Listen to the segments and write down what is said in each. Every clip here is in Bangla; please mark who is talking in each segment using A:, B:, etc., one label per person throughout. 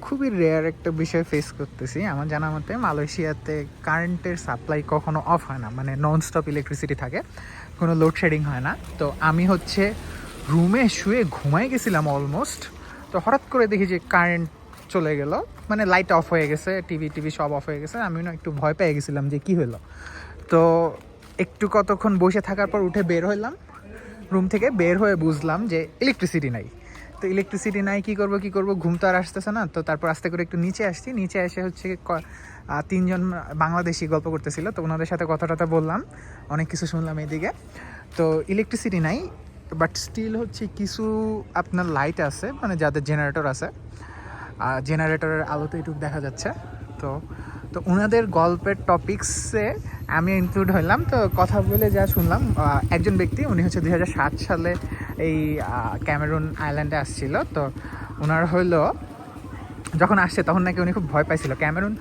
A: খুবই রেয়ার একটা বিষয় ফেস করতেছি। আমার জানা মতে মালয়েশিয়াতে কারেন্টের সাপ্লাই কখনো অফ হয় না, মানে নন স্টপ ইলেকট্রিসিটি থাকে, কোনো লোডশেডিং হয় না। তো আমি হচ্ছে রুমে শুয়ে ঘুমাই গেছিলাম অলমোস্ট। তো হঠাৎ করে দেখি যে কারেন্ট চলে গেল, মানে লাইট অফ হয়ে গেছে, টিভি সব অফ হয়ে গেছে। আমি না একটু ভয় পেয়ে গেছিলাম যে কী হলো। তো একটু কতক্ষণ বসে থাকার পর উঠে বের হইলাম রুম থেকে। বের হয়ে বুঝলাম যে ইলেকট্রিসিটি নাই। তো ইলেকট্রিসিটি নাই, কী করবো, ঘুম তো আর আসতেছে না। তো তারপর আস্তে করে একটু নিচে আসছি। নিচে এসে হচ্ছে তিনজন বাংলাদেশি গল্প করতেছিল, তো ওনাদের সাথে কথা বললাম, অনেক কিছু শুনলাম এইদিকে। তো ইলেকট্রিসিটি নাই, বাট স্টিল হচ্ছে কিছু আপনার লাইট আছে, মানে যাদের জেনারেটর আছে, জেনারেটরের আলোতে একটু দেখা যাচ্ছে। তো তো ওনাদের গল্পের টপিক্সে আমি ইনক্লুড হইলাম। তো কথা বলে যা শুনলাম, একজন ব্যক্তি, উনি হচ্ছে 2007 সালে এই ক্যামেরুন আইল্যান্ডে আসছিল। তো ওনার হইলো যখন আসছে তখন নাকি উনি খুব ভয় পাইছিল। ক্যামেরুন,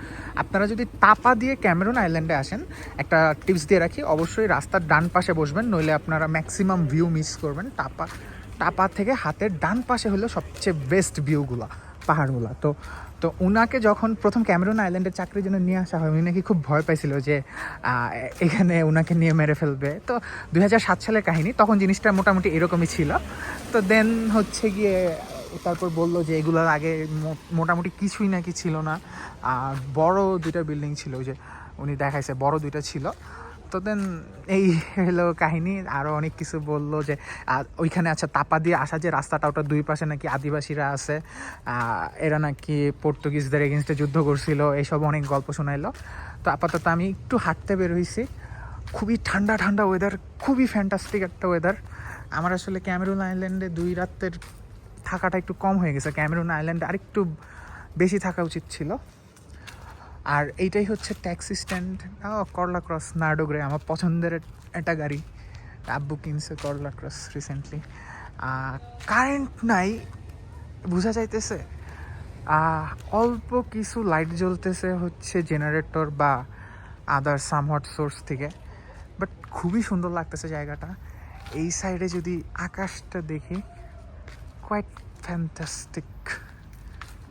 A: আপনারা যদি তাপা দিয়ে ক্যামেরুন আইল্যান্ডে আসেন, একটা টিপস দিয়ে রাখি, অবশ্যই রাস্তার ডান পাশে বসবেন, নইলে আপনারা ম্যাক্সিমাম ভিউ মিস করবেন। টাপা থেকে হাতের ডান পাশে হলো সবচেয়ে বেস্ট ভিউগুলো, পাহাড়গুলো। তো তো উনাকে যখন প্রথম ক্যামেরুন আইল্যান্ডের চাকরির জন্য নিয়ে আসা হয়, উনি নাকি খুব ভয় পাইছিল যে এখানে উনাকে নিয়ে মেরে ফেলবে। তো 2007 সালের কাহিনী, তখন জিনিসটা মোটামুটি এরকমই ছিল। তো দেন হচ্ছে গিয়ে তারপর বললো যে এগুলোর আগে মোটামুটি কিছুই নাকি ছিল না, বড় দুইটা বিল্ডিং ছিল, ওই যে উনি দেখাইছে বড় দুইটা ছিল। তো দেন এই হলো কাহিনী। আরও অনেক কিছু বললো যে ওইখানে আচ্ছা তাপা দিয়ে আসা যে রাস্তাটা, ওটার দুই পাশে নাকি আদিবাসীরা আছে, এরা নাকি পর্তুগিজদের এগেনস্টে যুদ্ধ করছিল, এইসব অনেক গল্প শোনাইলো। তো আপাতত আমি একটু হাঁটতে বের হয়েছি। খুবই ঠান্ডা ওয়েদার, খুবই ফ্যান্টাস্টিক একটা ওয়েদার। আমার আসলে ক্যামেরুন আইল্যান্ডে 2 রাতের থাকাটা একটু কম হয়ে গেছে, ক্যামেরুন আইল্যান্ডে আরেকটু বেশি থাকা উচিত ছিল। আর এইটাই হচ্ছে ট্যাক্সি স্ট্যান্ড, করলা ক্রস নার্ডোগ্রে, আমার পছন্দের একটা গাড়ি। আব্বু কিনছে করলা ক্রস রিসেন্টলি। কারেন্ট নাই, বোঝা যাইতেছে অল্প কিছু লাইট জ্বলতেছে হচ্ছে জেনারেটর বা আদার সামহট সোর্স থেকে, বাট খুবই সুন্দর লাগতেছে জায়গাটা। এই সাইডে যদি আকাশটা দেখি, কোয়াইট ফ্যান্টাস্টিক,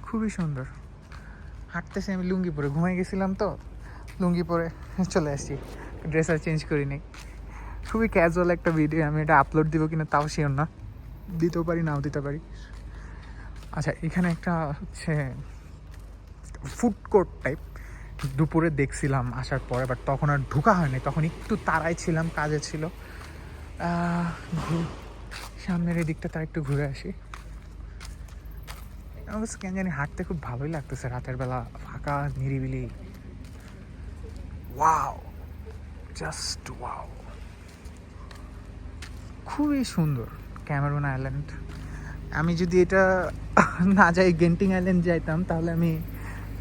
A: খুবই সুন্দর। হাঁটতেছি আমি লুঙ্গি পরে, ঘুমাই গেছিলাম তো লুঙ্গি পরে চলে আসছি, ড্রেস আর চেঞ্জ করিনি। খুবই ক্যাজুয়াল একটা ভিডিও, আমি এটা আপলোড দিব কিনা তাও শিওর না, দিতেও পারি নাও দিতে পারি। আচ্ছা, এখানে একটা হচ্ছে ফুড কোর্ট টাইপ দুপুরে দেখছিলাম আসার পরে, বাট তখন আর ঢোকা হয়নি, তখন একটু তাড়াই ছিলাম, কাজে ছিল। সামনের এই দিকটা তার একটু ঘুরে আসি। অবশ্য কেন জানি হাঁটতে খুব ভালোই লাগতেছে রাতের বেলা, ফাঁকা নিরিবিলি। ওয়াও, জাস্ট ওয়াও, খুবই সুন্দর ক্যামেরুন আইল্যান্ড। আমি যদি এটা না যাই, গেন্টিং আইল্যান্ড যাইতাম, তাহলে আমি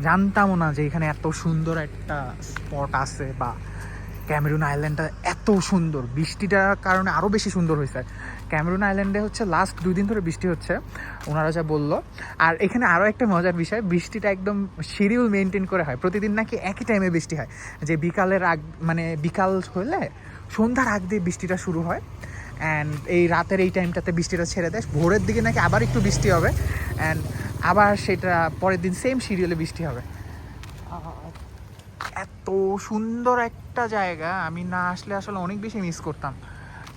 A: জানতামও না যে এখানে এত সুন্দর একটা স্পট আছে, বা ক্যামেরুন আইল্যান্ডটা এত সুন্দর। বৃষ্টিটার কারণে আরও বেশি সুন্দর হয়েছে। ক্যামেরুন আইল্যান্ডে হচ্ছে লাস্ট 2 দিন ধরে বৃষ্টি হচ্ছে, ওনারা যা বললো। আর এখানে আরও একটা মজার বিষয়, বৃষ্টিটা একদম শিডিউল মেনটেন করে হয়, প্রতিদিন নাকি একই টাইমে বৃষ্টি হয়, যে বিকালের আগ, মানে বিকাল হলে সন্ধ্যার আগ দিয়ে বৃষ্টিটা শুরু হয়, অ্যান্ড এই রাতের এই টাইমটাতে বৃষ্টিটা ছেড়ে দেয়। ভোরের দিকে নাকি আবার একটু বৃষ্টি হবে, অ্যান্ড আবার সেটা পরের দিন সেম শিডিউলে বৃষ্টি হবে। এত সুন্দর একটা জায়গা, আমি না আসলে আসলে অনেক বেশি মিস করতাম।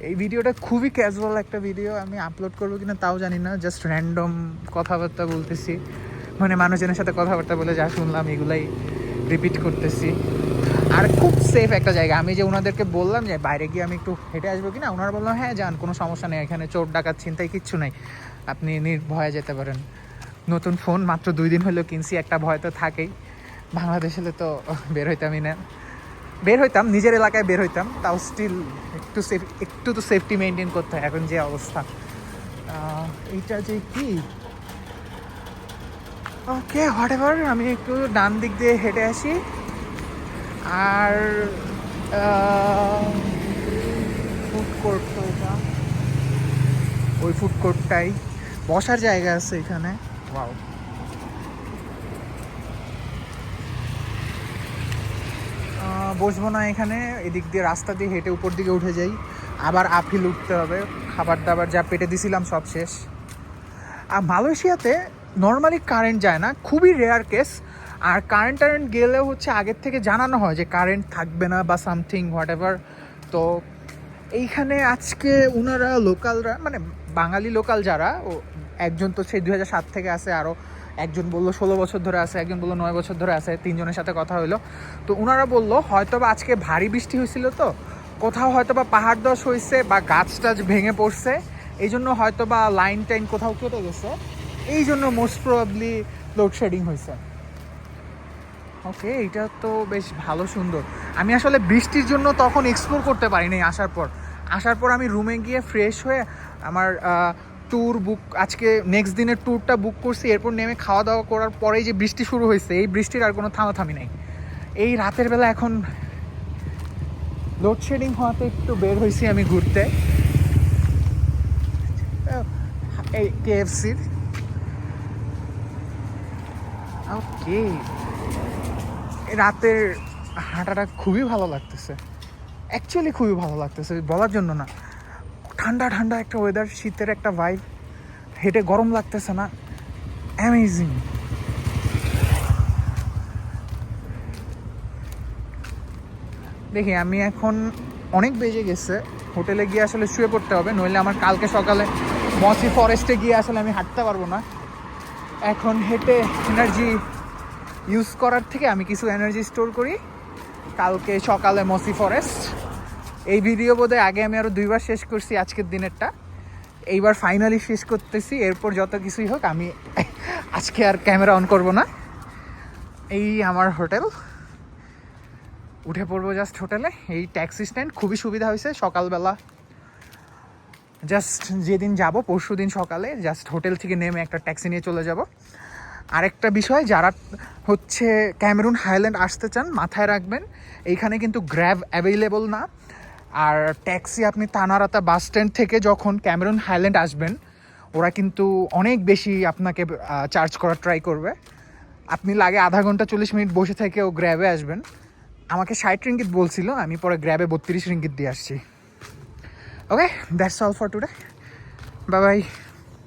A: এই ভিডিওটা খুবই ক্যাজুয়াল একটা ভিডিও, আমি আপলোড করবো কিনা তাও জানি না, জাস্ট র্যান্ডম কথাবার্তা বলতেছি, মানে মানুষজনের সাথে কথাবার্তা বলে যা শুনলাম এগুলাই রিপিট করতেছি। আর খুব সেফ একটা জায়গা। আমি যে ওনাদেরকে বললাম যে বাইরে গিয়ে আমি একটু হেঁটে আসবো কিনা, ওনারা বললাম হ্যাঁ যান, কোনো সমস্যা নেই, এখানে চোর ডাকাত ছিনতাই কিচ্ছু নেই, আপনি নির্ভয়ে যেতে পারেন। নতুন ফোন মাত্র 2 দিন হলেও কিনছি, একটা ভয় তো থাকেই। বাংলাদেশ হলে তো বের হইতামই না, বের হইতাম নিজের এলাকায় বের হইতাম, তাও স্টিল একটু তো সেফটি মেনটেন করতে হয় এখন যে অবস্থা। এইটা যে কি, ওকে হোয়াট এভার, আমি একটু ডান দিক দিয়ে হেঁটে আসি। আর ফুড কোর্ট তো এটা, ওই ফুড কোর্টটাই, বসার জায়গা আছে এখানে। ওয়াও, বসবো না এখানে, এদিক দিয়ে রাস্তা দিয়ে হেঁটে উপর দিকে উঠে যাই, আবার আপিল উঠতে হবে, খাবার দাবার যা পেটে দিছিলাম সব শেষ। আর মালয়েশিয়াতে নর্মালি কারেন্ট যায় না, খুবই রেয়ার কেস। আর কারেন্ট গেলেও হচ্ছে আগের থেকে জানানো হয় যে কারেন্ট থাকবে না বা সামথিং হোয়াট এভার। তো এইখানে আজকে ওনারা লোকালরা, মানে বাঙালি লোকাল যারা, ও একজন তো সেই 2007 থেকে আছে, আরও একজন বললো 16 বছর ধরে আছে, একজন বললো 9 বছর ধরে আছে, তিনজনের সাথে কথা হইলো। তো ওনারা বললো হয়তো বা আজকে ভারী বৃষ্টি হয়েছিল, তো কোথাও হয়তো বা পাহাড় ধস হয়েছে বা গাছ টাছ ভেঙে পড়ছে, এই জন্য হয়তো বা লাইন টাইন কোথাও কেটে গেছে, এই জন্য মোস্ট প্রবাবলি লোডশেডিং হয়েছে। ওকে, এইটা তো বেশ ভালো, সুন্দর। আমি আসলে বৃষ্টির জন্য তখন এক্সপ্লোর করতে পারিনি। আসার পর আমি রুমে গিয়ে ফ্রেশ হয়ে আমার ট্যুর বুক, আজকে নেক্সট দিনের ট্যুরটা বুক করছি। এরপর নেমে খাওয়া দাওয়া করার পরেই যে বৃষ্টি শুরু হয়েছে, এই বৃষ্টির আর কোনো থামাথামি নাই। এই রাতের বেলা এখন লোডশেডিং হওয়াতে একটু বের হয়েছি আমি ঘুরতে, এই KFC-র। ওকে, রাতের হাঁটাটা খুবই ভালো লাগতেছে, অ্যাকচুয়ালি খুবই ভালো লাগতেছে, বলার জন্য না। ঠান্ডা ঠান্ডা একটা ওয়েদার, শীতের একটা ভাইব, হেঁটে গরম লাগতেছে না, অ্যামেজিং। দেখি আমি এখন অনেক বেজে গেছে, হোটেলে গিয়ে আসলে শুয়ে পড়তে হবে, নইলে আমার কালকে সকালে মসি ফরেস্টে গিয়ে আসলে আমি হাঁটতে পারবো না। এখন হেঁটে এনার্জি ইউজ করার থেকে আমি কিছু এনার্জি স্টোর করি কালকে সকালে মসি ফরেস্ট। এই ভিডিও বোধহয় আগে আমি আরও 2বার শেষ করছি আজকের দিনেরটা, এইবার ফাইনালি শেষ করতেছি। এরপর যত কিছুই হোক আমি আজকে আর ক্যামেরা অন করব না। এই আমার হোটেল, উঠে পড়বো জাস্ট হোটেলে। এই ট্যাক্সি স্ট্যান্ড খুবই সুবিধা হয়েছে, সকালবেলা জাস্ট যেদিন যাব পরশু দিন সকালে জাস্ট হোটেল থেকে নেমে একটা ট্যাক্সি নিয়ে চলে যাব। আরেকটা বিষয়, যারা হচ্ছে ক্যামেরুন হাইল্যান্ড আসতে চান মাথায় রাখবেন, এইখানে কিন্তু গ্র্যাব অ্যাভেলেবল না। আর ট্যাক্সি আপনি তানারাতা বাস স্ট্যান্ড থেকে যখন ক্যামেরুন হাইল্যান্ড আসবেন, ওরা কিন্তু অনেক বেশি আপনাকে চার্জ করার ট্রাই করবে। আপনি লাগে আধা ঘন্টা 40 মিনিট বসে থেকেও গ্র্যাবে আসবেন। আমাকে 60 রিঙ্গিত বলছিল, আমি পরে গ্র্যাবে 32 রিঙ্গিত দিয়ে আসছি। Okay, that's all for today, bye by.